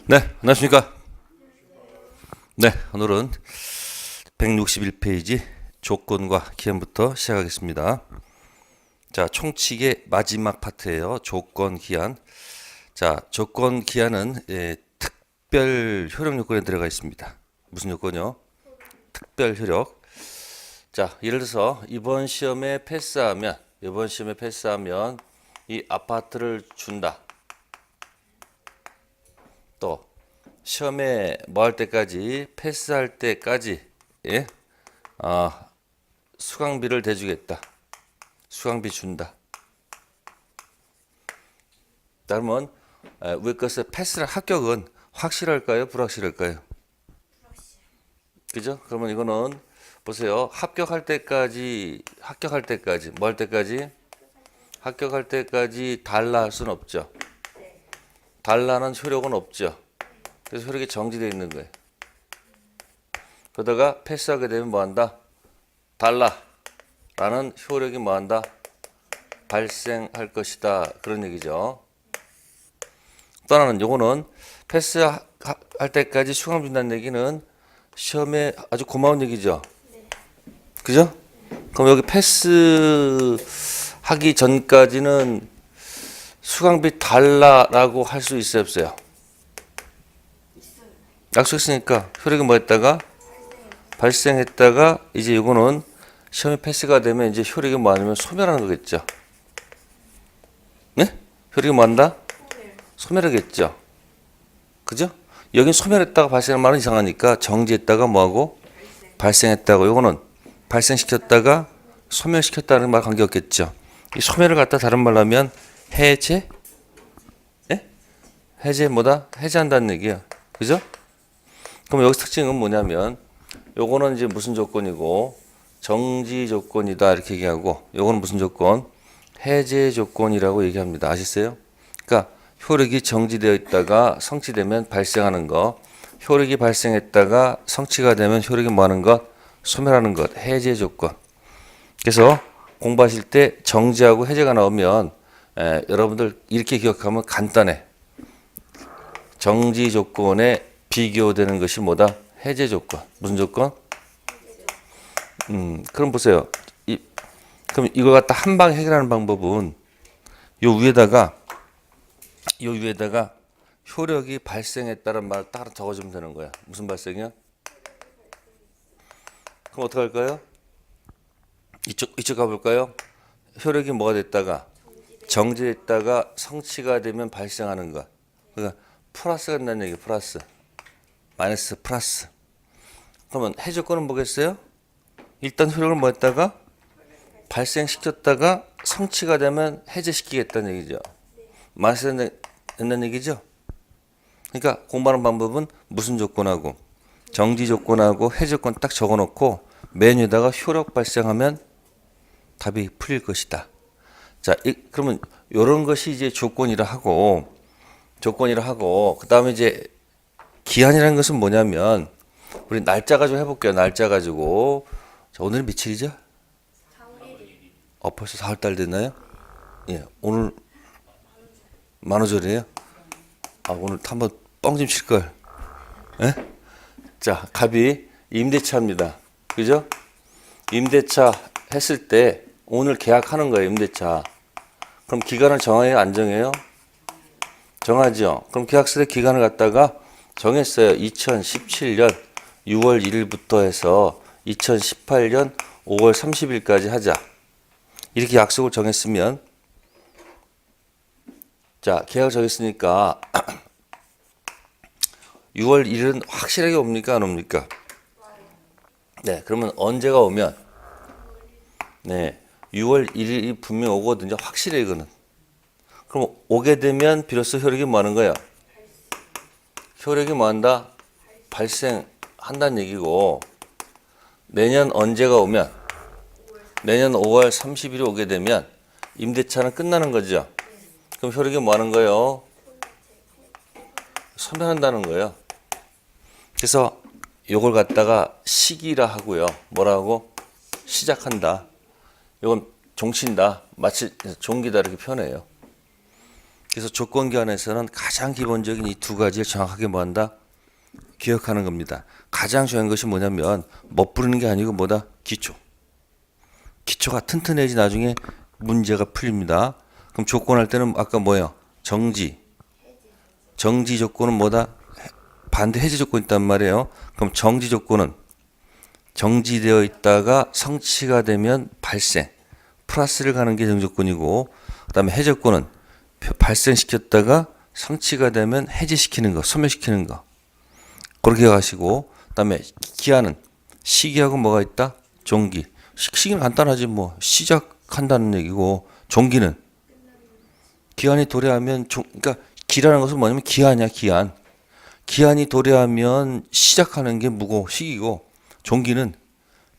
네, 안녕하십니까. 네, 오늘은 161페이지 조건과 기한부터 시작하겠습니다. 자, 총칙의 마지막 파트예요. 조건, 기한. 자, 조건, 기한은 특별 효력 요건에 들어가 있습니다. 무슨 요건이요? 특별 효력. 자, 예를 들어서 이번 시험에 패스하면 이 아파트를 준다. 또 시험에 뭐 할 때까지 패스할 때까지 예? 수강비를 대주겠다. 수강비 준다. 그러면 위에 것의 패스를 합격은 확실할까요? 불확실할까요? 그죠? 그러면 이거는 보세요. 합격할 때까지 뭐 할 때까지? 합격할 때까지 달라 할 수는 없죠. 달라는 효력은 없죠. 그래서 효력이 정지되어 있는 거예요. 그러다가 패스하게 되면 뭐한다? 달라라는 효력이 뭐한다? 발생할 것이다. 그런 얘기죠. 또 하나는 요거는 패스할 때까지 수강 준다는 얘기는 시험에 아주 고마운 얘기죠. 그죠? 그럼 여기 패스하기 전까지는 수강비 달라라고 할 수 있어요, 없어요? 약속했으니까 효력이 뭐 했다가 발생했다가 이제 이거는 시험에 패스가 되면 이제 효력이 뭐 하냐면 소멸하는 거겠죠. 네? 효력이 뭐 한다? 소멸하겠죠. 그죠? 여긴 소멸했다가 발생한 말은 이상하니까 정지했다가 뭐하고 발생했다고 요거는 발생시켰다가 소멸시켰다는 말 관계없겠죠. 이 소멸을 갖다 다른 말로 하면 해제? 예? 해제 뭐다? 해제한다는 얘기야. 그죠? 그럼 여기서 특징은 뭐냐면 요거는 이제 무슨 조건이고 정지 조건이다 이렇게 얘기하고 요거는 무슨 조건? 해제 조건이라고 얘기합니다. 아시겠어요? 그러니까 효력이 정지되어 있다가 성취되면 발생하는 것, 효력이 발생했다가 성취가 되면 효력이 뭐하는 것? 소멸하는 것, 해제 조건. 그래서 공부하실 때 정지하고 해제가 나오면 여러분들 이렇게 기억하면 간단해. 정지 조건에 비교되는 것이 뭐다? 해제 조건. 무슨 조건? 그럼 보세요. 그럼 이걸 갖다 한 방에 해결하는 방법은 요 위에다가 효력이 발생했다는 말을 따로 적어주면 되는 거야. 무슨 발생이야? 그럼 어떻게 할까요? 이쪽 가볼까요? 효력이 뭐가 됐다가 정지됐다가 성취가 되면 발생하는 것. 그러니까 플러스가 된다는 얘기. 플러스, 마이너스, 플러스. 그러면 해조건은 뭐겠어요? 일단 효력을 뭐 했다가 발생시켰다가 성취가 되면 해제시키겠다는 얘기죠. 마이너스 된다는 얘기죠. 그러니까 공부하는 방법은 무슨 조건하고 정지 조건하고 해제 조건 딱 적어놓고 맨 위에다가 효력 발생하면 답이 풀릴 것이다. 자, 그러면 이런 것이 이제 조건이라 하고 그 다음에 이제 기한이라는 것은 뭐냐면 우리 날짜 가지고 해볼게요. 날짜 가지고. 자, 오늘 며칠이죠? 벌써 4월달 됐나요? 예, 오늘 만우절이에요. 오늘 한번 뻥 좀 칠걸. 예? 자, 갑이 임대차입니다. 그죠? 임대차 했을 때 오늘 계약하는 거예요. 임대차. 그럼 기간을 정해요? 안 정해요? 정하죠. 그럼 계약서의 기간을 갖다가 정했어요. 2017년 6월 1일부터 해서 2018년 5월 30일까지 하자. 이렇게 약속을 정했으면 자, 계약을 정했으니까 6월 1일은 확실하게 옵니까? 안 옵니까? 네, 그러면 언제가 오면 6월 1일이 분명 오거든요. 확실해 이거는. 그럼 오게 되면 비로소 효력이 뭐 하는 거야? 효력이 뭐 한다? 발생한다는 얘기고 내년 언제가 오면 내년 5월 30일이 오게 되면 임대차는 끝나는 거죠. 그럼 효력이 뭐 하는 거예요? 소멸한다는 거예요. 그래서 요걸 갖다가 시기라 하고요. 뭐라고? 시작한다. 이건 종친다. 마치 종기다 이렇게 표현해요. 그래서 조건 기한에서는 가장 기본적인 이 두 가지를 정확하게 뭐한다? 기억하는 겁니다. 가장 중요한 것이 뭐냐면 멋부리는 게 아니고 뭐다? 기초. 기초가 튼튼해지 나중에 문제가 풀립니다. 그럼 조건할 때는 아까 뭐예요? 정지. 정지 조건은 뭐다? 반대 해제 조건이 있단 말이에요. 그럼 정지 조건은 정지되어 있다가 성취가 되면 발생. 플러스를 가는 게 정지 조건이고, 그 다음에 해제 조건은 발생시켰다가 성취가 되면 해제시키는 거, 소멸시키는 거. 그렇게 가시고, 그 다음에 기한은 시기하고 뭐가 있다? 종기. 시기는 간단하지 뭐. 시작한다는 얘기고, 종기는 기한이 도래하면 그러니까 기라는 것은 뭐냐면 기한이야, 기한. 기한이 도래하면 시작하는 게 무고 시기고, 종기는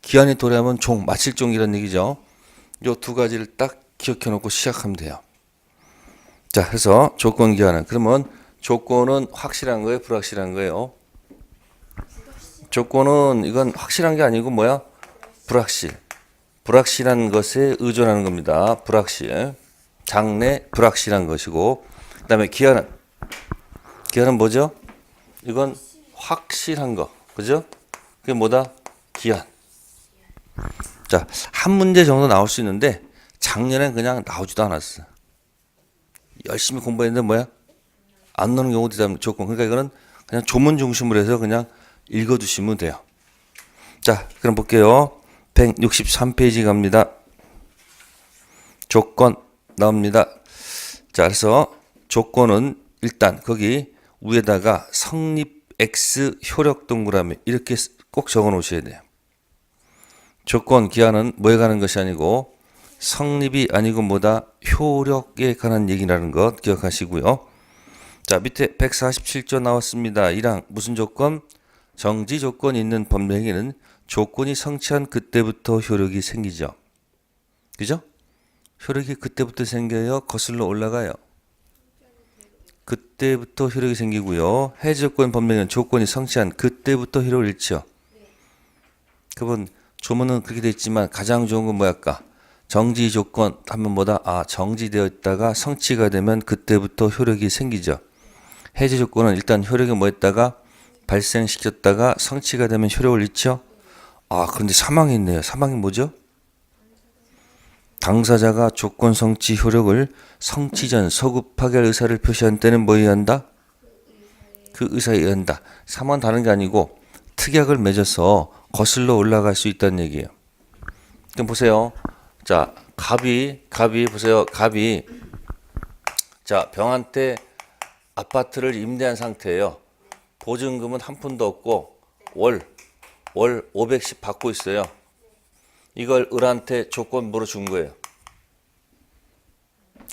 기한이 도래하면 마칠 종이라는 얘기죠. 요 두 가지를 딱 기억해 놓고 시작하면 돼요. 자, 그래서 조건 기한은 그러면 조건은 확실한 거예요, 불확실한 거예요? 조건은 이건 확실한 게 아니고 뭐야? 불확실. 불확실한 것에 의존하는 겁니다. 불확실. 장래 불확실한 것이고, 그다음에 기한은 뭐죠? 이건 확실한 거. 그죠? 그게 뭐다? 기한. 자, 한 문제 정도 나올 수 있는데 작년엔 그냥 나오지도 않았어. 열심히 공부했는데 뭐야? 안 나오는 경우도 있다면 조건. 그러니까 이거는 그냥 조문 중심으로 해서 그냥 읽어두시면 돼요. 자, 그럼 볼게요. 163페이지 갑니다. 조건 나옵니다. 자, 그래서 조건은 일단 거기 위에다가 성립 X 효력 동그라미 이렇게 꼭 적어 놓으셔야 돼요. 조건 기한은 뭐에 관한 것이 아니고 성립이 아니고 뭐다? 효력에 관한 얘기라는 것 기억하시고요. 자, 밑에 147조 나왔습니다. 1항 무슨 조건? 정지 조건이 있는 법령에는 조건이 성취한 그때부터 효력이 생기죠. 그죠? 효력이 그때부터 생겨요? 거슬러 올라가요? 그때부터 효력이 생기고요. 해제 조건 법령에는 조건이 성취한 그때부터 효력을 잃죠. 그분 조문은 그렇게 돼 있지만 가장 좋은 건 뭐랄까? 정지 조건 하면 뭐다? 아, 정지되어 있다가 성취가 되면 그때부터 효력이 생기죠. 해제 조건은 일단 효력이 뭐였다가 발생시켰다가 성취가 되면 효력을 잃죠. 아, 그런데 사망이 있네요. 사망이 뭐죠? 당사자가 조건 성취 효력을 성취 전 서급하게 할 의사를 표시한 때는 뭐에 의한다? 그 의사에 의한다. 사망은 다른 게 아니고 특약을 맺어서 거슬러 올라갈 수 있다는 얘기예요. 그럼 보세요. 자, 갑이 보세요. 갑이 자, 병한테 아파트를 임대한 상태예요. 보증금은 한 푼도 없고 월 500씩 받고 있어요. 이걸 을한테 조건부로 준 거예요.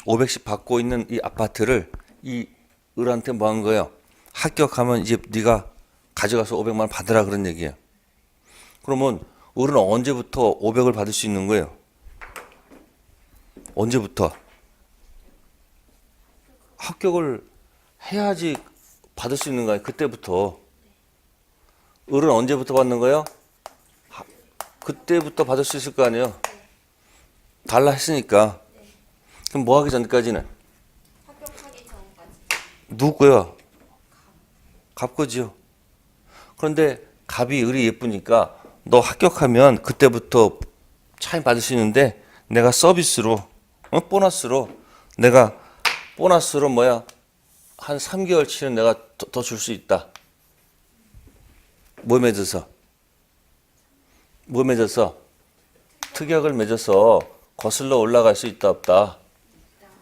500씩 받고 있는 이 아파트를 이 을한테 뭐 한 거예요? 합격하면 이제 네가 가져가서 500만 원 받으라 그런 얘기예요. 그러면 을은 언제부터 500을 받을 수 있는 거예요? 언제부터? 합격을 해야지 받을 수 있는 거예요. 그때부터. 을은 언제부터 받는 거예요? 그때부터 받을 수 있을 거 아니에요. 달라 했으니까. 그럼 뭐 하기 전까지는? 합격하기 전까지. 누구야? 갑 거지요. 그런데 갑이 을이 예쁘니까 너 합격하면 그때부터 차임 받을 수 있는데 내가 서비스로 보너스로 내가 보너스로 뭐야 한 3개월치는 내가 더 줄 수 있다. 뭐 맺어서? 뭐 맺어서? 특약을 맺어서 거슬러 올라갈 수 있다 없다?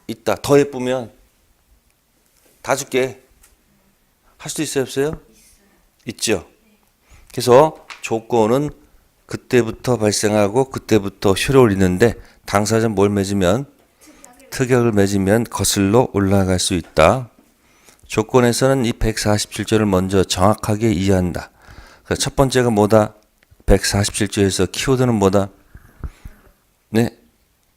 있다. 더 예쁘면 다 줄게. 할 수도 있어요 없어요? 있죠. 그래서 조건은 그때부터 발생하고 그때부터 효력을 잃는데 당사자는 뭘 맺으면? 특약을 맺으면 거슬러 올라갈 수 있다. 조건에서는 이 147조를 먼저 정확하게 이해한다. 그래서 첫 번째가 뭐다? 147조에서 키워드는 뭐다? 네,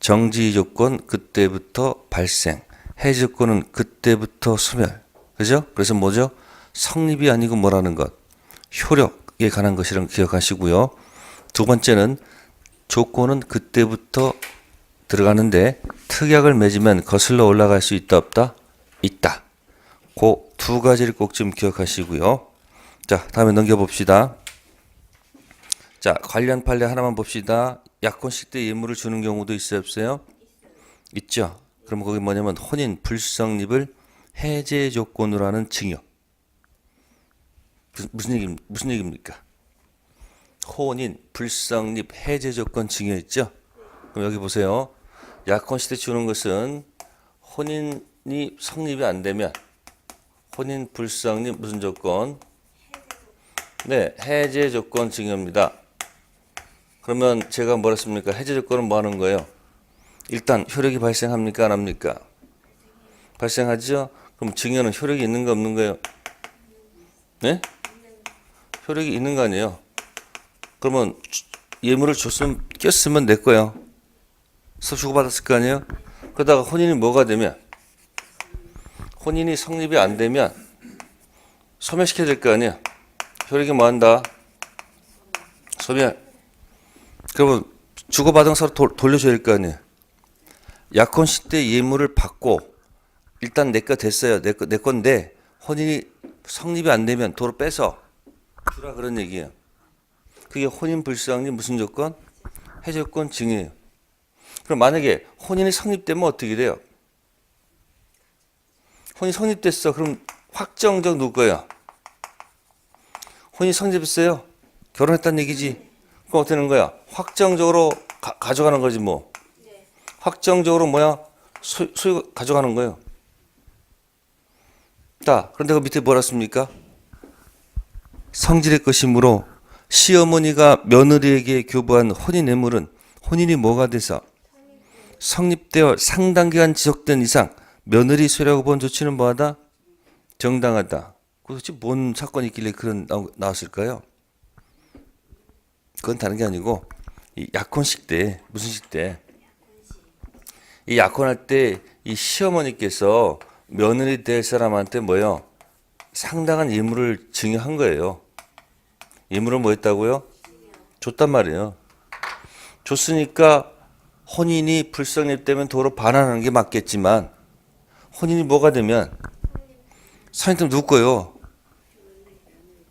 정지 조건 그때부터 발생, 해제 조건은 그때부터 소멸. 그죠? 그래서 뭐죠? 성립이 아니고 뭐라는 것? 효력에 관한 것이라는 거 기억하시고요. 두 번째는 조건은 그때부터 들어가는데 특약을 맺으면 거슬러 올라갈 수 있다 없다? 그 두 가지를 꼭 좀 기억하시고요. 자, 다음에 넘겨봅시다. 자, 관련 판례 하나만 봅시다. 약혼식 때 예물을 주는 경우도 있어요, 없어요? 있죠. 그럼 거기 뭐냐면 혼인 불성립을 해제 조건으로 하는 증여. 무슨 얘기입니까? 혼인 불성립 해제 조건 증여 있죠. 그럼 여기 보세요. 약혼식 때 주는 것은 혼인이 성립이 안 되면 혼인 불성립 무슨 조건? 네, 해제 조건 증여입니다. 그러면 제가 뭐라 했습니까? 해제 조건은 뭐 하는 거예요? 일단 효력이 발생합니까? 안 합니까? 발생하죠? 그럼 증여는 효력이 있는 거 없는 거예요? 네? 효력이 있는 거 아니에요? 그러면 예물을 줬으면 꼈으면 내 거예요. 서로 주고받았을 거 아니에요? 그러다가 혼인이 뭐가 되면 혼인이 성립이 안 되면 소멸시켜야 될 거 아니에요? 효력이 뭐 한다? 소멸. 그러면 주고받은 서로 돌려줘야 될 거 아니에요? 약혼식 때 예물을 받고 일단 내 거 됐어요. 내 건데 혼인이 성립이 안 되면 도로 빼서 주라 그런 얘기예요. 그게 혼인 불성립 무슨 조건? 해제 조건 증여예요. 그럼 만약에 혼인이 성립되면 어떻게 돼요? 혼인이 성립됐어. 그럼 확정적 누구 거예요? 혼인이 성립했어요. 결혼했다는 얘기지. 그럼 어떻게 되는 거야? 확정적으로 가져가는 거지 뭐. 확정적으로 뭐야? 소유 가져가는 거예요. 자, 그런데 그 밑에 뭐라 씁니까? 성질의 것이므로 시어머니가 며느리에게 교부한 혼인 뇌물은 혼인이 뭐가 돼서 성립되어 상당 기간 지속된 이상 며느리 소유라고 본 조치는 뭐하다? 정당하다. 도대체 뭔 사건이 있길래 그런 나왔을까요? 그건 다른 게 아니고 이 약혼식 때 무슨 식 때? 이 약혼할 때 이 시어머니께서 며느리 될 사람한테 뭐요? 상당한 예물을 증여한 거예요. 예물을 뭐 했다고요? 줬단 말이에요. 줬으니까 혼인이 불성립되면 도로 반환하는 게 맞겠지만 혼인이 뭐가 되면 성립되면 누구 거예요?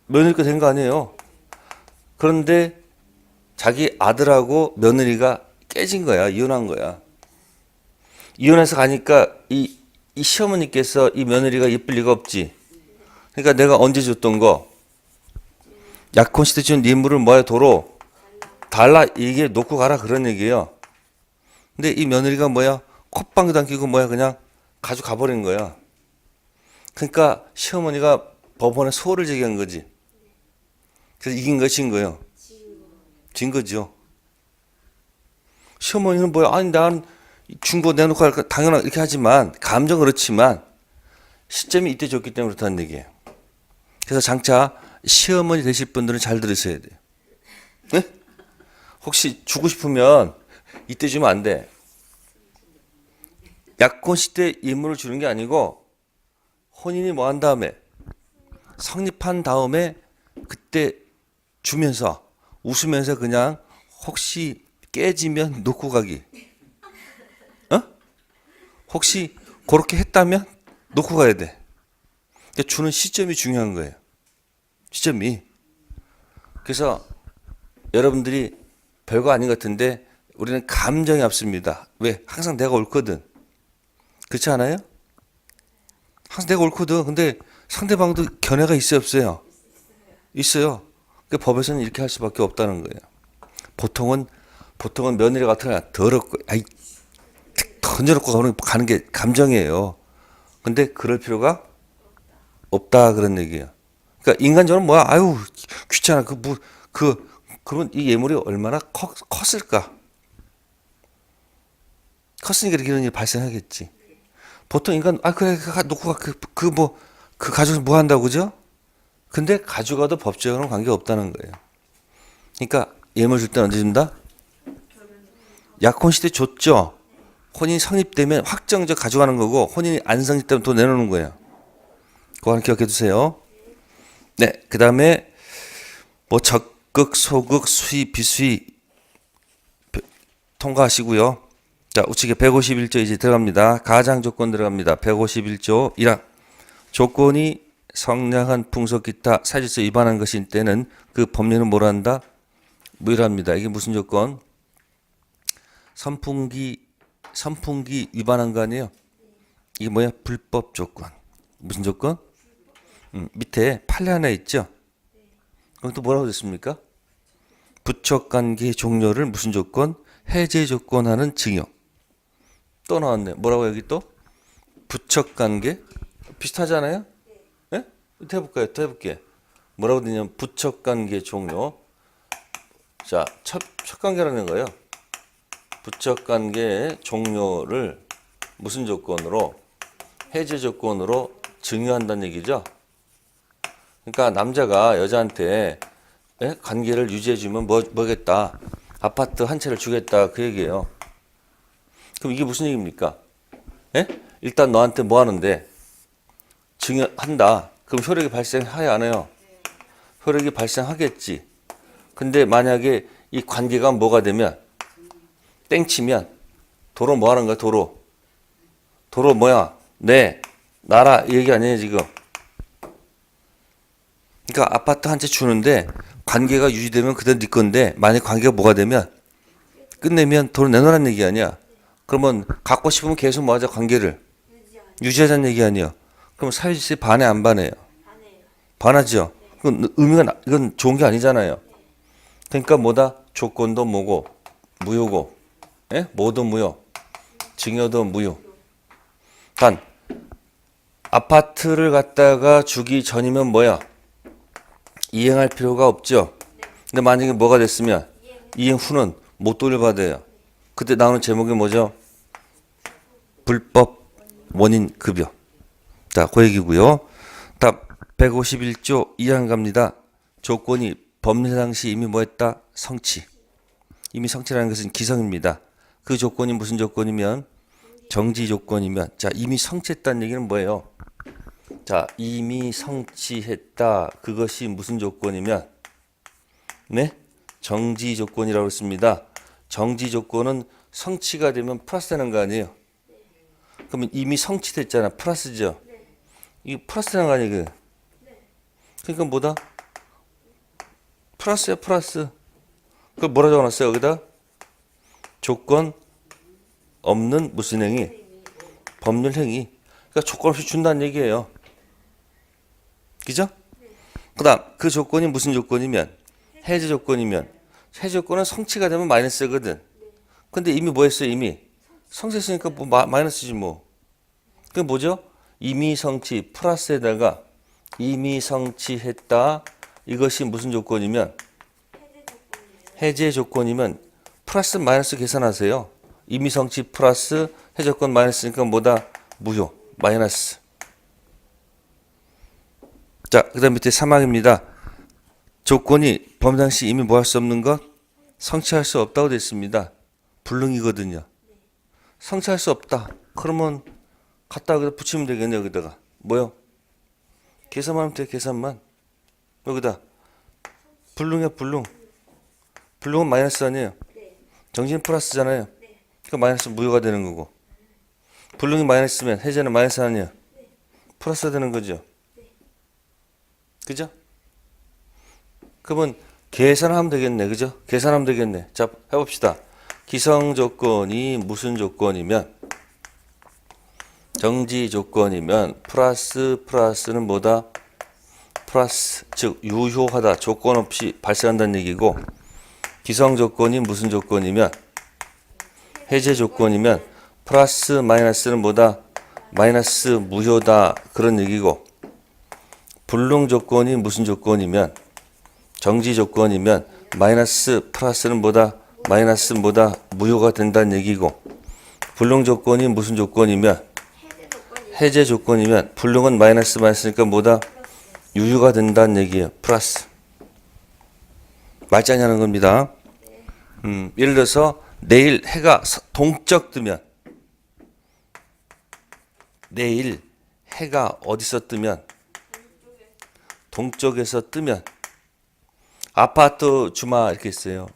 며느리 거 된 거 아니에요. 그런데 자기 아들하고 며느리가 깨진 거야. 이혼한 거야. 이혼해서 가니까 이 시어머니께서 이 며느리가 예쁠 리가 없지. 그러니까 내가 언제 줬던 거 약혼식 때 준 예물을 뭐야 도로 달라 이게 놓고 가라 그런 얘기예요. 근데 이 며느리가 뭐야 콧방귀도 안 끼고 뭐야 그냥 가져가 버린 거야. 그러니까 시어머니가 법원에 소를 제기한 거지. 그래서 이긴 거 진 거예요. 진 거죠. 시어머니는 뭐야 아니 난 준 거 내놓고 할까 당연하게 이렇게 하지만 감정 그렇지만 시점이 이때 줬기 때문에 그렇다는 얘기예요. 그래서 장차 시어머니 되실 분들은 잘 들으셔야 돼요. 네? 혹시 주고 싶으면 이때 주면 안 돼. 약혼식 때 예물을 주는 게 아니고 혼인이 뭐 한 다음에 성립한 다음에 그때 주면서 웃으면서 그냥 혹시 깨지면 놓고 가기. 어? 혹시 그렇게 했다면 놓고 가야 돼. 그러니까 주는 시점이 중요한 거예요. 시점이. 그래서 여러분들이 별거 아닌 것 같은데 우리는 감정이 앞섭니다. 왜? 항상 내가 옳거든. 그렇지 않아요? 항상 내가 옳거든. 근데 상대방도 견해가 있어요, 없어요? 있어요. 그 법에서는 이렇게 할 수밖에 없다는 거예요. 보통은 며느리 같으면 더럽고, 아이, 던져놓고 가는 게 감정이에요. 근데 그럴 필요가 없다 그런 얘기예요. 그러니까 인간적으로 뭐야? 아유 귀찮아. 그러면 이 예물이 얼마나 컸을까? 컸으니까 이런 일이 발생하겠지. 보통 인간 그래 놓고 가 그 가져서 뭐 한다고 그죠? 근데 가져가도 법적으로는 관계 없다는 거예요. 그러니까 예물 줄 때는 언제 준다? 약혼식 때 줬죠. 혼인이 성립되면 확정적 가져가는 거고 혼인이 안 성립되면 또 내놓는 거예요. 그거 하나 기억해 두세요. 네, 그 다음에 뭐 적극, 소극, 수의, 비수의 통과하시고요. 자, 우측에 151조 이제 들어갑니다. 가장 조건 들어갑니다. 151조 1항 조건이 성량한 풍속 기타 사실서 위반한 것일 때는 그 법률은 뭐라 한다? 무효랍니다. 이게 무슨 조건? 선풍기 위반한 거 아니에요? 이게 뭐야? 불법 조건. 무슨 조건? 밑에 판례 하나 있죠? 그럼 또 뭐라고 됐습니까? 부척관계 종료를 무슨 조건? 해제 조건하는 증여. 또 나왔네. 뭐라고 여기 또? 부척관계? 비슷하잖아요? 예? 또 해볼까요? 또 해볼게. 뭐라고 되냐면 부척관계 종료. 자, 첫 관계라는 거예요. 부척관계 종료를 무슨 조건으로? 해제 조건으로 증여한다는 얘기죠. 그러니까 남자가 여자한테 관계를 유지해주면 뭐겠다. 아파트 한 채를 주겠다 그 얘기예요. 그럼 이게 무슨 얘기입니까? 예? 일단 너한테 뭐 하는데 증여한다. 그럼 효력이 발생해야 안 해요? 효력이 발생하겠지. 근데 만약에 이 관계가 뭐가 되면 땡치면 도로 뭐 하는 거야? 도로 뭐야? 나라 이 얘기 아니에요 지금. 그러니까 아파트 한 채 주는데 관계가 유지되면 그대로 네 건데 만약 관계가 뭐가 되면 끝내면 돈을 내놓으라는 얘기 아니야. 그러면 갖고 싶으면 계속 뭐 하자 관계를 유지하자는 얘기 아니야. 그럼 사회질서에 반해 안 반해요? 반하죠. 그건 의미가 이건 좋은 게 아니잖아요. 그러니까 뭐다? 조건도 뭐고 무효고 뭐도 무효 증여도 무효. 단 아파트를 갖다가 주기 전이면 뭐야? 이행할 필요가 없죠. 근데 만약에 뭐가 됐으면 이행 후는 못 돌려받아요. 그때 나오는 제목이 뭐죠? 불법 원인 급여. 자, 그 얘기고요. 다음 151조 2항 갑니다. 조건이 법률 당시 이미 뭐했다? 성취. 이미 성취라는 것은 기성입니다. 그 조건이 무슨 조건이면? 정지 조건이면. 자, 이미 성취했다는 얘기는 뭐예요? 자, 이미 성취했다. 그것이 무슨 조건이면? 네? 정지 조건이라고 했습니다. 정지 조건은 성취가 되면 플러스 되는 거 아니에요? 그러면 이미 성취됐잖아. 플러스죠? 이게 플러스 되는 거 아니에요? 그러니까 뭐다? 플러스야, 플러스. 그걸 뭐라 적어놨어요, 여기다? 조건 없는 무슨 행위? 법률 행위. 그러니까 조건 없이 준다는 얘기예요. 그죠? 그 다음, 그 조건이 무슨 조건이면? 해제 조건이면. 해제 조건은 성취가 되면 마이너스거든. 근데 이미 뭐 했어요, 이미? 성취했으니까 뭐 마이너스지 뭐. 그게 뭐죠? 이미 성취, 플러스에다가 이미 성취했다. 이것이 무슨 조건이면? 해제 조건이면 플러스 마이너스 계산하세요. 이미 성취 플러스 해제 조건 마이너스니까 뭐다? 무효, 마이너스. 자, 그 다음 밑에 3항입니다. 조건이 범 당시 이미 뭐 할 수 없는 것? 성취할 수 없다고 되어 있습니다. 불능이거든요. 성취할 수 없다. 그러면 갖다 여기다 붙이면 되겠네. 여기다가 뭐요? 계산만 하면 돼. 계산만. 여기다 불능이야. 불능은 마이너스 아니에요? 정신 플러스잖아요. 그러니까 마이너스 무효가 되는 거고. 불능이 마이너스면 해제는 마이너스 아니에요? 플러스가 되는 거죠. 그죠? 그러면 계산하면 되겠네. 그죠? 계산하면 되겠네. 자, 해봅시다. 기성 조건이 무슨 조건이면? 정지 조건이면 플러스는 뭐다? 플러스, 즉 유효하다. 조건 없이 발생한다는 얘기고, 기성 조건이 무슨 조건이면? 해제 조건이면 플러스 마이너스는 뭐다? 마이너스 무효다. 그런 얘기고, 불능 조건이 무슨 조건이면? 정지 조건이면 마이너스 플러스는 뭐다? 마이너스 뭐다? 무효가 된다는 얘기고, 불능 조건이 무슨 조건이면? 해제 조건이면 불능은 마이너스니까 뭐다? 유효가 된다는 얘기예요. 플러스. 말짱이 하는 겁니다. 예를 들어서 내일 해가 동적 뜨면, 내일 해가 어디서 뜨면? 동쪽에서 뜨면 아파트 주마 이렇게 있어요.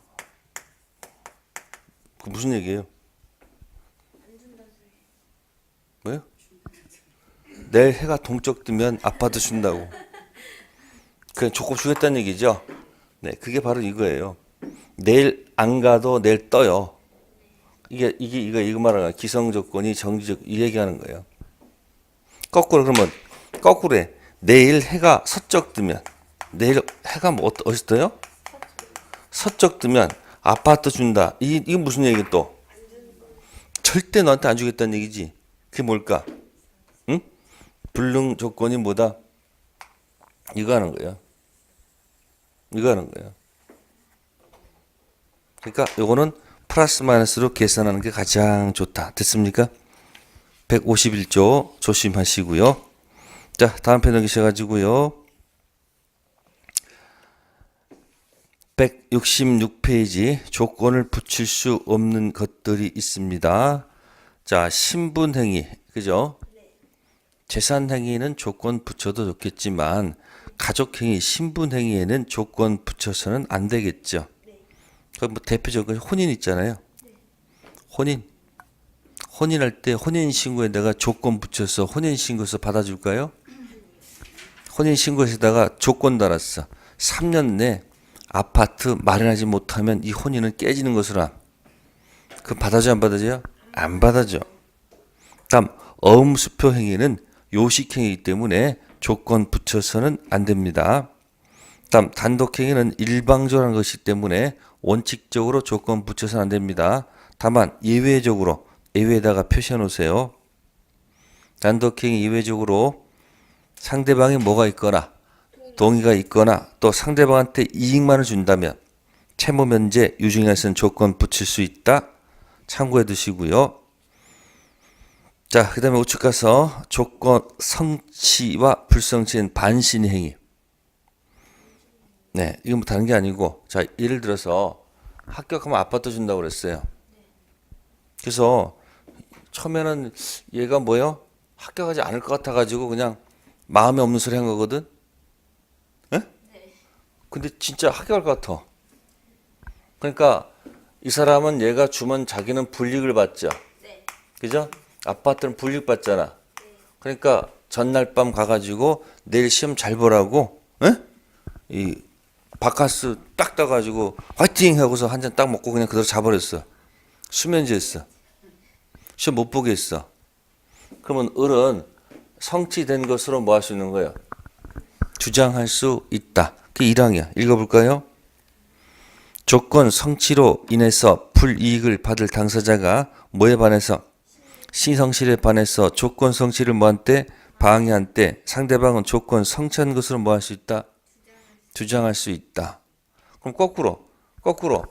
그 무슨 얘기예요? 뭐요? 내일 해가 동쪽 뜨면 아파트 준다고. 그냥 조건 주겠다는 얘기죠. 네, 그게 바로 이거예요. 내일 안 가도 내일 떠요. 이거 말하는 기성 조건이 정지적 이 얘기하는 거예요. 거꾸로 그러면 거꾸로 해. 내일 해가 서쪽 뜨면 내일 해가 뭐 어디서 떠요? 서쪽 뜨면 아파트 준다. 이게 무슨 얘기 또? 절대 너한테 안 주겠다는 얘기지. 그게 뭘까? 응? 불능 조건이 뭐다? 이거 하는 거예요. 이거 하는 거예요. 그러니까 요거는 플러스 마이너스로 계산하는 게 가장 좋다. 됐습니까? 151조 조심하시고요. 자, 다음 편 넘기셔가지고요. 166페이지 조건을 붙일 수 없는 것들이 있습니다. 자, 신분행위, 그죠? 재산행위는 조건 붙여도 좋겠지만 가족행위, 신분행위에는 조건 붙여서는 안 되겠죠. 그 뭐 대표적으로 혼인 있잖아요. 혼인할 때 혼인신고에 내가 조건 붙여서 혼인신고서 받아줄까요? 혼인신고에다가 조건 달았어. 3년 내 아파트 마련하지 못하면 이 혼인은 깨지는 것으로. 그럼 받아줘 안 받아줘요? 안 받아줘. 다음 어음수표 행위는 요식행위이기 때문에 조건 붙여서는 안 됩니다. 다음 단독행위는 일방적으로 한 것이기 때문에 원칙적으로 조건 붙여서는 안 됩니다. 다만 예외적으로 예외에다가 표시해 놓으세요. 단독행위 예외적으로 상대방이 뭐가 있거나 동의가 있거나 또 상대방한테 이익만을 준다면 채무 면제 유증에서는 조건 붙일 수 있다. 참고해 두시고요. 자, 그 다음에 우측 가서 조건 성취와 불성취는 반신의 행위. 네, 이건 뭐 다른 게 아니고, 자, 예를 들어서 합격하면 아파트 준다고 그랬어요. 그래서 처음에는 얘가 뭐요? 합격하지 않을 것 같아가지고 그냥 마음에 없는 소리 한 거거든? 예? 근데 진짜 합격할 것 같아. 그러니까 이 사람은 얘가 주면 자기는 불이익을 받죠. 그죠? 아파트는 불이익 받잖아. 그러니까 전날 밤 가가지고 내일 시험 잘 보라고, 예? 이 바카스 딱 떠가지고 화이팅 하고서 한 잔 딱 먹고 그냥 그대로 자버렸어. 수면제했어. 시험 못 보게 했어. 그러면 을은 성취된 것으로 뭐 할 수 있는 거예요? 주장할 수 있다. 그게 1항이야. 읽어볼까요? 조건 성취로 인해서 불이익을 받을 당사자가 뭐에 반해서? 시성실에 반해서 조건 성취를 뭐한 때? 방해한 때 상대방은 조건 성취한 것으로 뭐 할 수 있다? 주장할 수 있다. 그럼 거꾸로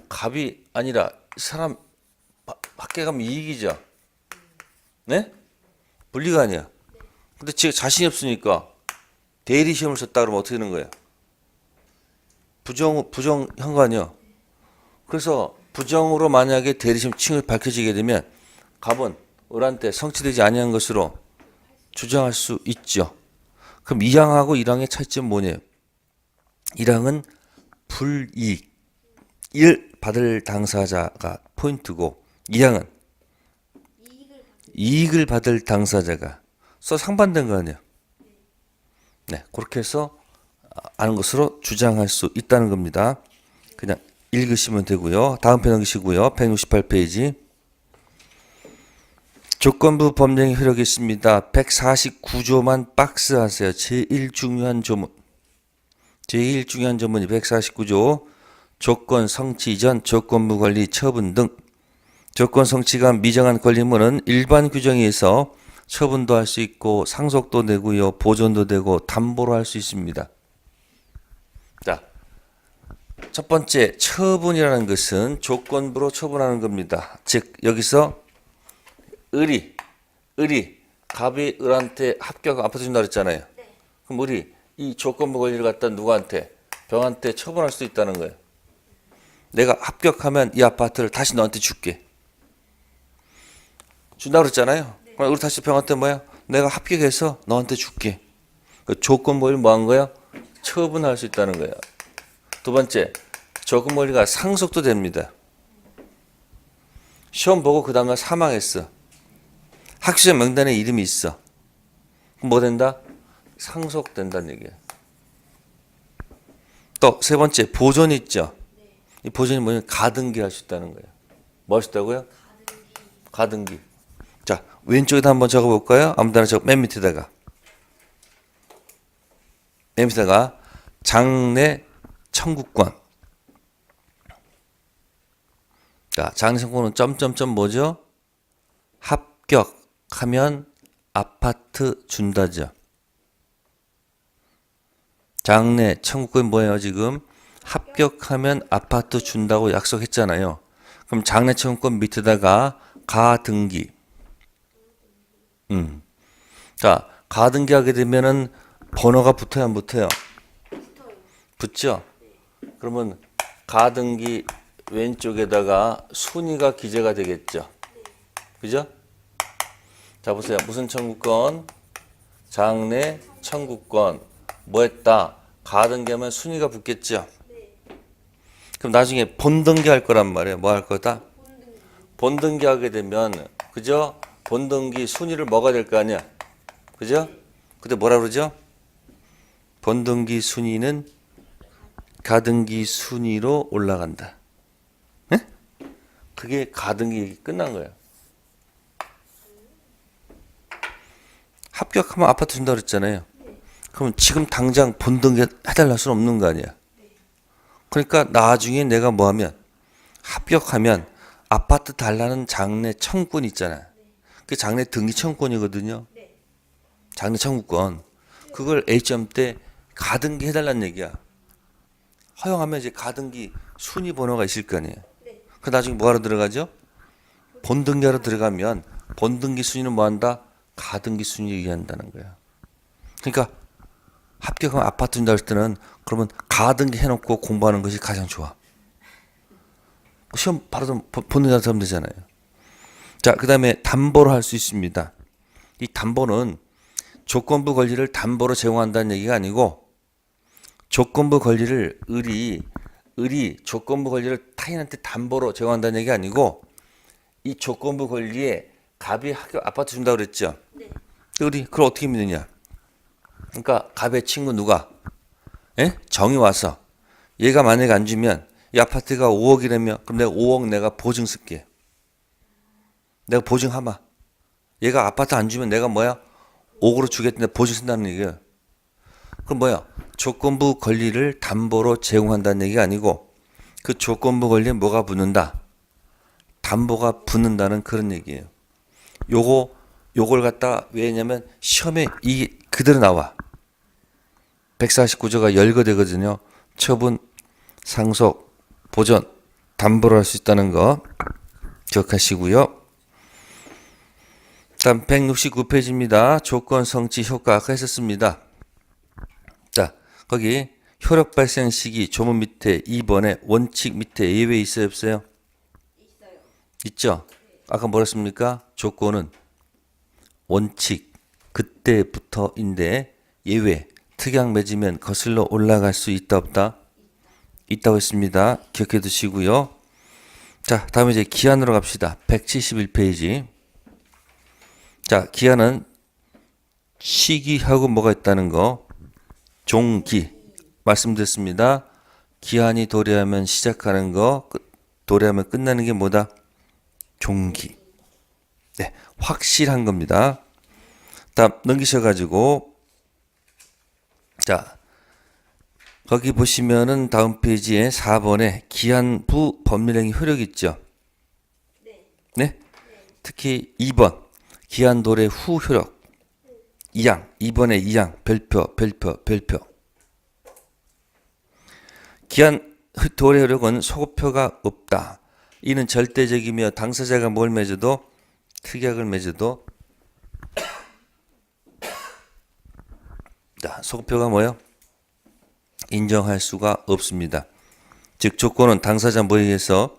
갑이 아니라 이 사람 밖에 가면 이익이죠. 네? 분리가 아니야. 근데 지가 자신이 없으니까 대리 시험을 썼다 그러면 어떻게 되는 거예요? 부정한 거 아니야. 그래서 부정으로 만약에 대리 시험 칭을 밝혀지게 되면 갑은 을한테 성취되지 아니한 것으로 주장할 수 있죠. 그럼 2항하고 1항의 차이점은 뭐냐요? 1항은 불이익을 받을 당사자가 포인트고 2항은 이익을 받을 당사자가 상반된 거 아니에요. 네, 그렇게 해서 아는 것으로 주장할 수 있다는 겁니다. 그냥 읽으시면 되고요. 다음 편 넘기시고요. 168페이지. 조건부 법령의 효력이 있습니다. 149조만 박스하세요. 제일 중요한 조문. 제일 중요한 조문이 149조. 조건 성취 전 조건부 관리 처분 등. 조건 성취가 미정한 권리물은 일반 규정에 의해서 처분도 할 수 있고 상속도 되고요. 보존도 되고 담보로 할 수 있습니다. 자, 첫 번째 처분이라는 것은 조건부로 처분하는 겁니다. 즉 여기서 을이 갑이 을한테 합격 아파트 준다 그랬잖아요. 그럼 을이 이 조건부 권리를 갖다 누구한테? 병한테 처분할 수 있다는 거예요. 내가 합격하면 이 아파트를 다시 너한테 줄게. 준다 그랬잖아요. 그럼 우리 다시 병한테 뭐야? 내가 합격해서 너한테 줄게. 그 조건부를 뭐 한 거야? 처분할 수 있다는 거야. 두 번째, 조건부가 상속도 됩니다. 시험 보고 그 다음날 사망했어. 학시험 명단에 이름이 있어. 그럼 뭐 된다? 상속된다는 얘기예요. 또 세 번째 보존이 있죠. 이 보존이 뭐냐면 가등기 할 수 있다는 거예요. 뭐 할 수 있다고요? 가등기. 자, 왼쪽에다 한번 적어볼까요? 아무데나 적어. 맨 밑에다가 장래 청구권. 자, 장래 청구권은 점점점 뭐죠? 합격하면 아파트 준다죠. 장래 청구권이 뭐예요? 지금 합격하면 아파트 준다고 약속했잖아요. 그럼 장래 청구권 밑에다가 가등기. 자, 가등기 하게 되면은 번호가 붙어요, 안 붙어요? 붙죠? 그러면 가등기 왼쪽에다가 순위가 기재가 되겠죠. 그죠? 자, 보세요. 무슨 청구권? 장래 청구권. 뭐 했다? 가등기 하면 순위가 붙겠죠. 그럼 나중에 본등기 할 거란 말이에요. 뭐 할 거다? 본등기 하게 되면, 그죠? 본등기 순위를 뭐가 될 거 아니야? 그죠? 그때 뭐라 그러죠? 본등기 순위는 가등기 순위로 올라간다. 네? 그게 가등기 끝난 거예요. 합격하면 아파트 준다 그랬잖아요. 그럼 지금 당장 본등기 해달랄 수는 없는 거 아니야. 그러니까 나중에 내가 뭐 하면 합격하면 아파트 달라는 장래 청구권 있잖아요. 그게 장래 등기 청구권이거든요. 장래 청구권. 그걸 H점 때 가등기 해달라는 얘기야. 허용하면 이제 가등기 순위 번호가 있을 거 아니에요. 그 나중에 뭐하러 들어가죠? 본등기하러 들어가면 본등기 순위는 뭐한다? 가등기 순위에 의한다는 거야. 그러니까 합격하면 아파트 준다 할 때는 그러면 가등기 해놓고 공부하는 것이 가장 좋아. 시험 바로 본등기하러 하면 되잖아요. 자, 그 다음에 담보로 할 수 있습니다. 이 담보는 조건부 권리를 담보로 제공한다는 얘기가 아니고 조건부 권리를 을이 조건부 권리를 타인한테 담보로 제공한다는 얘기가 아니고 이 조건부 권리에 갑이 아파트 준다고 그랬죠. 을이 그걸 어떻게 믿느냐? 그러니까 갑의 친구 누가? 정이 와서 얘가 만약에 안 주면 이 아파트가 5억이라면 그럼 내가 5억 내가 보증 쓸게. 내가 보증하마. 얘가 아파트 안 주면 내가 뭐야? 5억으로 주겠는데 보증 쓴다는 얘기야. 그럼 뭐야? 조건부 권리를 담보로 제공한다는 얘기가 아니고 그 조건부 권리에 뭐가 붙는다? 담보가 붙는다는 그런 얘기예요. 요걸 갖다 왜냐면 시험에 이 그대로 나와. 149조가 열거되거든요. 처분, 상속, 보존, 담보로 할 수 있다는 거 기억하시고요. 다음 169페이지입니다. 조건 성취 효과 아까 했었습니다. 자, 거기 효력 발생 시기 조문 밑에 2번에 원칙 밑에 예외 있어요, 없어요? 있어요. 있죠? 아까 뭐랬습니까? 조건은 원칙 그때부터인데 예외 특약 맺으면 거슬러 올라갈 수 있다 없다? 있다고 했습니다. 기억해 두시고요. 자, 다음에 이제 기한으로 갑시다. 171페이지. 자, 기한은 시기하고 뭐가 있다는 거? 종기. 말씀드렸습니다. 기한이 도래하면 시작하는 거, 도래하면 끝나는 게 뭐다? 종기. 네, 확실한 겁니다. 다음 넘기셔가지고 자, 거기 보시면은 다음 페이지에 4번에 기한부 법률행위 효력 있죠? 네? 특히 2번 기한 도래 후 효력 2항 2번에 2항 별표 기한 도래 효력은 소급표가 없다. 이는 절대적이며 당사자가 뭘 맺어도 특약을 맺어도 자, 소급표가 뭐예요? 인정할 수가 없습니다. 즉 조건은 당사자 뭐에 의해서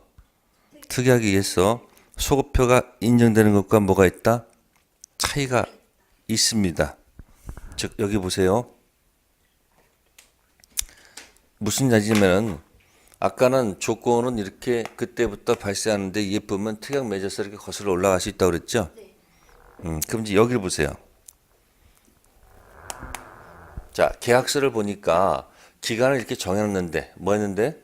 특약에 의해서 소급표가 인정되는 것과 뭐가 있다? 차이가 있습니다. 즉 여기 보세요. 무슨 얘기냐면 아까는 조건은 이렇게 그때부터 발생하는데 예쁘면 특약 맺어서 이렇게 거슬러 올라갈 수 있다고 그랬죠? 그럼 이제 여기를 보세요. 자, 계약서를 보니까 기간을 이렇게 정해놨는데 뭐 했는데?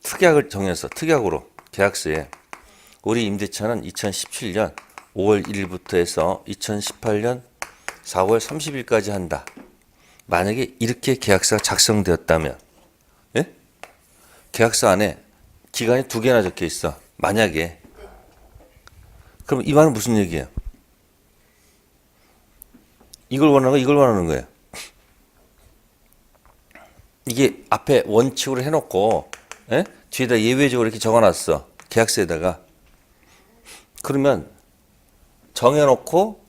특약을 정해서 특약으로 계약서에 우리 임대차는 2017년 5월 1일부터 해서 2018년 4월 30일까지 한다. 만약에 이렇게 계약서가 작성되었다면, 예? 계약서 안에 기간이 2개나 적혀 있어. 만약에. 그럼 이 말은 무슨 얘기예요? 이걸 원하는 거, 이걸 원하는 거예요. 이게 앞에 원칙으로 해놓고, 예? 뒤에다 예외적으로 이렇게 적어놨어. 계약서에다가. 그러면 정해놓고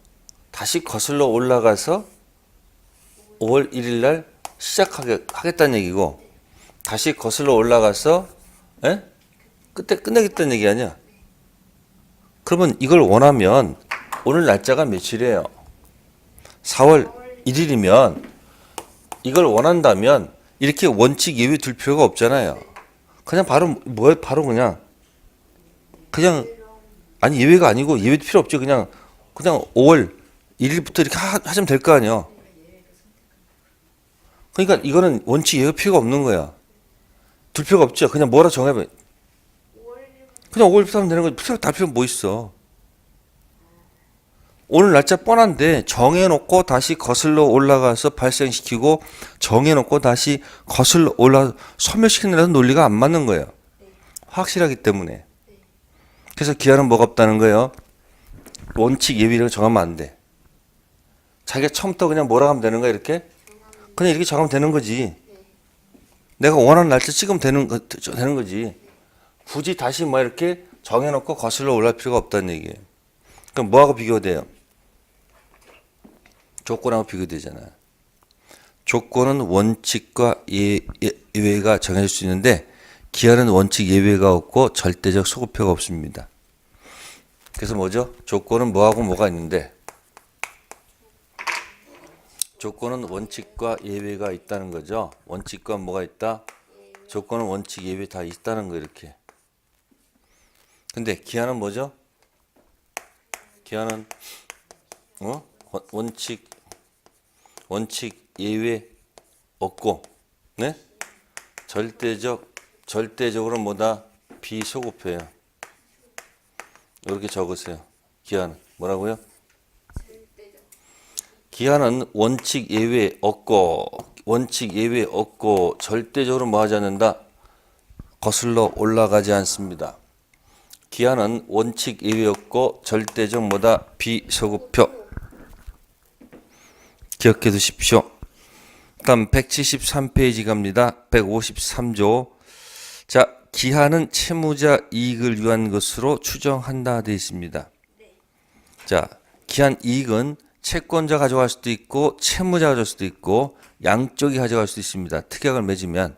다시 거슬러 올라가서 5월 1일 날 하겠다는 얘기고, 다시 거슬러 올라가서, 예? 그때 끝내겠다는 얘기 아니야? 그러면 이걸 원하면 오늘 날짜가 며칠이에요? 4월 1일이면 이걸 원한다면 이렇게 원칙 예외 둘 필요가 없잖아요. 그냥 바로 그냥 아니 예외가 아니고 예외도 필요 없죠. 그냥 5월 1일부터 이렇게 하시면 될 거 아니에요. 그러니까 이거는 원칙 예외 필요가 없는 거야. 둘 필요가 없죠. 그냥 뭐라 정해봐. 그냥 5월부터 하면 되는 거지. 다 필요 뭐 있어. 오늘 날짜 뻔한데 정해놓고 다시 거슬러 올라가서 발생시키고 정해놓고 다시 거슬러 올라 소멸시키는 데는 논리가 안 맞는 거예요. 확실하기 때문에. 그래서 기한은 뭐가 없다는 거예요. 원칙 예외를 정하면 안 돼. 자기가 처음부터 그냥 뭐라 하면 되는 거야 이렇게? 그냥 이렇게 정하면 되는 거지. 내가 원하는 날짜 찍으면 되는 거지. 굳이 다시 뭐 이렇게 정해놓고 거슬러 올라갈 필요가 없다는 얘기예요. 그럼 뭐하고 비교돼요? 조건하고 비교되잖아요. 조건은 원칙과 예외가 정해질 수 있는데 기한은 원칙 예외가 없고 절대적 소급표가 없습니다. 그래서 뭐죠? 조건은 뭐하고 뭐가 있는데 조건은 원칙과 예외가 있다는 거죠. 원칙과 뭐가 있다? 조건은 원칙 예외 다 있다는 거 이렇게. 근데 기한은 뭐죠? 기한은 원칙 예외 없고, 네? 절대적으로 뭐다? 비소급해요. 이렇게 적으세요. 기한은 뭐라고요? 기한은 원칙 예외 없고 절대적으로 뭐 하지 않는다? 거슬러 올라가지 않습니다. 기한은 원칙 예외 없고 절대적 뭐다? 비소급표. 기억해 두십시오. 다음 173페이지 갑니다. 153조. 자, 기한은 채무자 이익을 위한 것으로 추정한다 되어 있습니다. 자, 기한 이익은 채권자 가져갈 수도 있고 채무자 가져갈 수도 있고 양쪽이 가져갈 수도 있습니다. 특약을 맺으면.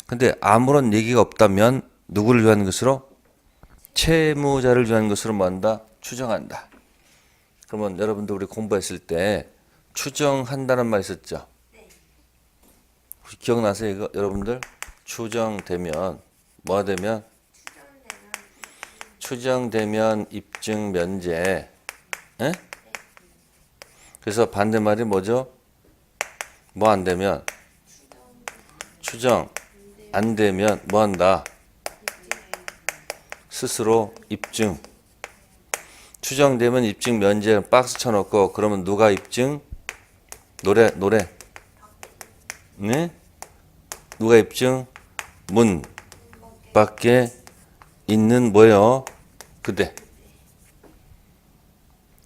근데 아무런 얘기가 없다면 누구를 위한 것으로? 채무자를 위한 것으로 뭐 한다? 추정한다. 그러면 여러분들 우리 공부했을 때 추정한다는 말 있었죠? 혹시 기억나세요? 이거 여러분들? 추정되면 뭐가 되면? 추정되면 입증 면제. 에? 그래서 반대말이 뭐죠? 뭐 안 되면? 추정 안 되면 뭐 한다? 스스로 입증. 추정되면 입증 면제 박스 쳐놓고 그러면 누가 입증? 노래. 네? 누가 입증? 문 밖에 있는 뭐예요? 그대.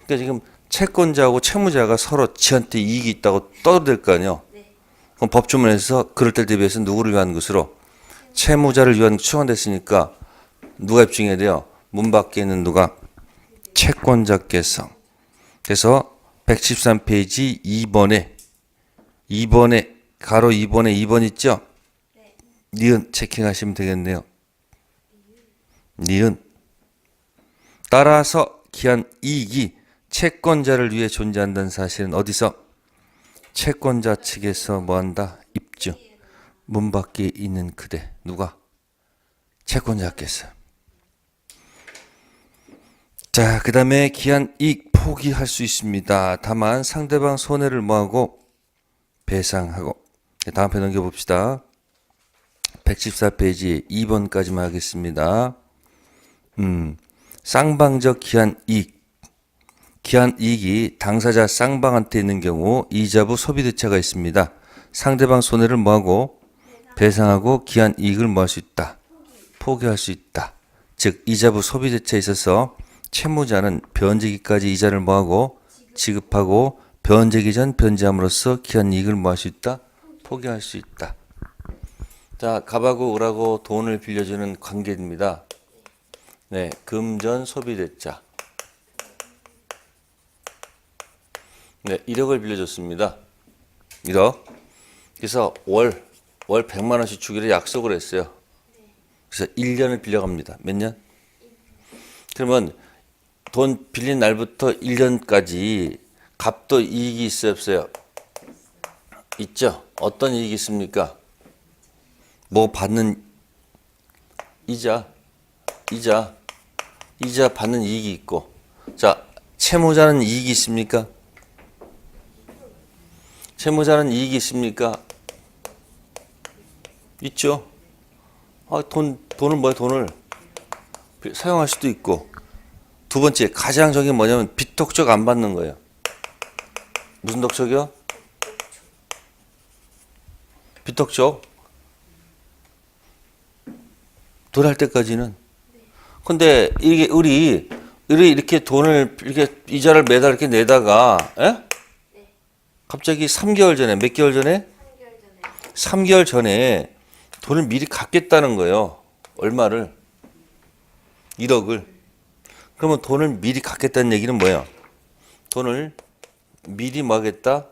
그러니까 지금 채권자하고 채무자가 서로 지한테 이익이 있다고 떠들 거 아니에요. 그럼 법조문에서 그럴 때 대비해서 누구를 위한 것으로? 채무자를 위한 추정됐으니까 누가 입증해야 돼요? 문 밖에 있는 누가? 채권자께서. 그래서 113페이지 2번에 가로 2번에 2번 있죠? 니은 체킹하시면 되겠네요. 니은. 따라서 기한 이익이 채권자를 위해 존재한다는 사실은 어디서? 채권자 측에서 뭐한다? 입증. 문 밖에 있는 그대. 누가? 채권자께서. 자, 그 다음에 기한 이익 포기할 수 있습니다. 다만 상대방 손해를 뭐하고 배상하고. 다음 편 넘겨봅시다. 114페이지 2번까지만 하겠습니다. 쌍방적 기한 이익. 기한 이익이 당사자 쌍방한테 있는 경우 이자부 소비대차가 있습니다. 상대방 손해를 뭐하고 배상하고 기한 이익을 뭐할 수 있다. 포기할 수 있다. 즉 이자부 소비대차에 있어서 채무자는 변제기까지 이자를 뭐하고 지급하고 변제기 전 변제함으로써 기한 이익을 뭐할 수 있다. 포기할 수 있다. 자, 갑하고 을하고 돈을 빌려주는 관계입니다. 네, 금전 소비대차. 네, 1억을 빌려줬습니다. 1억. 그래서 월 100만 원씩 주기로 약속을 했어요. 그래서 1년을 빌려갑니다. 몇 년? 그러면 돈 빌린 날부터 1년까지 값도 이익이 있어요, 없어요? 있죠? 어떤 이익이 있습니까? 뭐 받는 이자 받는 이익이 있고. 자, 채무자는 이익이 있습니까? 채무자는 이익이 있습니까? 있죠. 돈을 뭐야, 돈을 사용할 수도 있고. 두 번째, 가장 저게 뭐냐면 빚독촉 안 받는 거예요. 무슨 독촉이요? 빚독촉. 돈 할 때까지는. 근데 이게 우리 이렇게 돈을 이렇게 이자를 매달 이렇게 내다가 갑자기 3개월 전에 몇 개월 전에? 3개월 전에 돈을 미리 갚겠다는 거예요. 얼마를? 1억을. 그러면 돈을 미리 갚겠다는 얘기는 뭐예요? 돈을 미리 뭐 하겠다?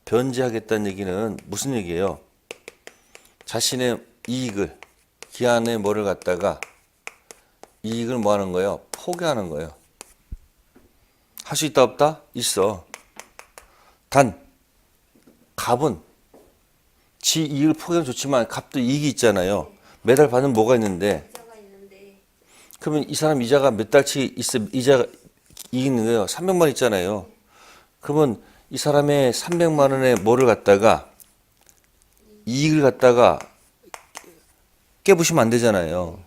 변제하겠다는 얘기는 무슨 얘기예요? 자신의 이익을 기한에 뭐를 갖다가 이익을 뭐 하는 거예요? 포기하는 거예요. 할 수 있다 없다? 있어. 단 값은 지 이익을 포기하면 좋지만 값도 이익이 있잖아요. 매달 받는 뭐가 있는데. 이자가 있는데 그러면 이 사람 이자가 몇 달치 있어 이자가 이익 있는 거예요. 300만 있잖아요. 그러면 이 사람의 300만 원에 뭐를 갖다가 이익을 갖다가 깨부시면 안 되잖아요.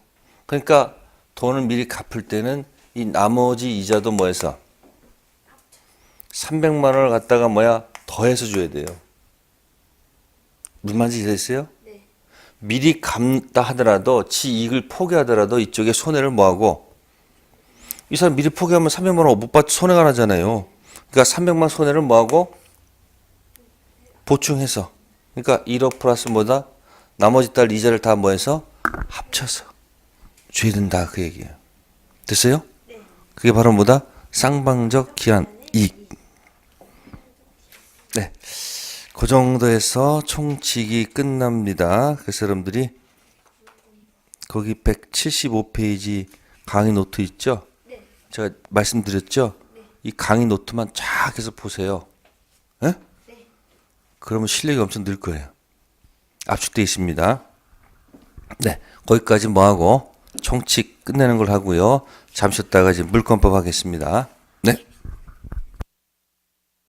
그러니까 돈을 미리 갚을 때는 이 나머지 이자도 뭐해서 300만 원을 갖다가 뭐야 더해서 줘야 돼요. 무슨 말인지 이해됐어요? 네. 미리 갚다 하더라도 지 이익을 포기하더라도 이쪽에 손해를 뭐하고 이 사람 미리 포기하면 300만 원 못 받고 손해가 나잖아요. 그러니까 300만 손해를 뭐하고 보충해서 그러니까 1억 플러스 뭐다? 나머지 달 이자를 다 뭐해서 합쳐서 줘야 된다 그 얘기예요. 됐어요? 네. 그게 바로 뭐다? 쌍방적 기한 이익. 네. 그 정도에서 총칙이 끝납니다. 그래서 여러분들이 거기 175페이지 강의 노트 있죠? 네. 제가 말씀드렸죠? 네. 이 강의 노트만 쫙 해서 보세요. 예? 네. 그러면 실력이 엄청 늘 거예요. 압축되어 있습니다. 네. 거기까지 뭐하고 총칙 끝내는 걸 하고요. 잠시 쉬었다가 이제 물권법 하겠습니다. 네.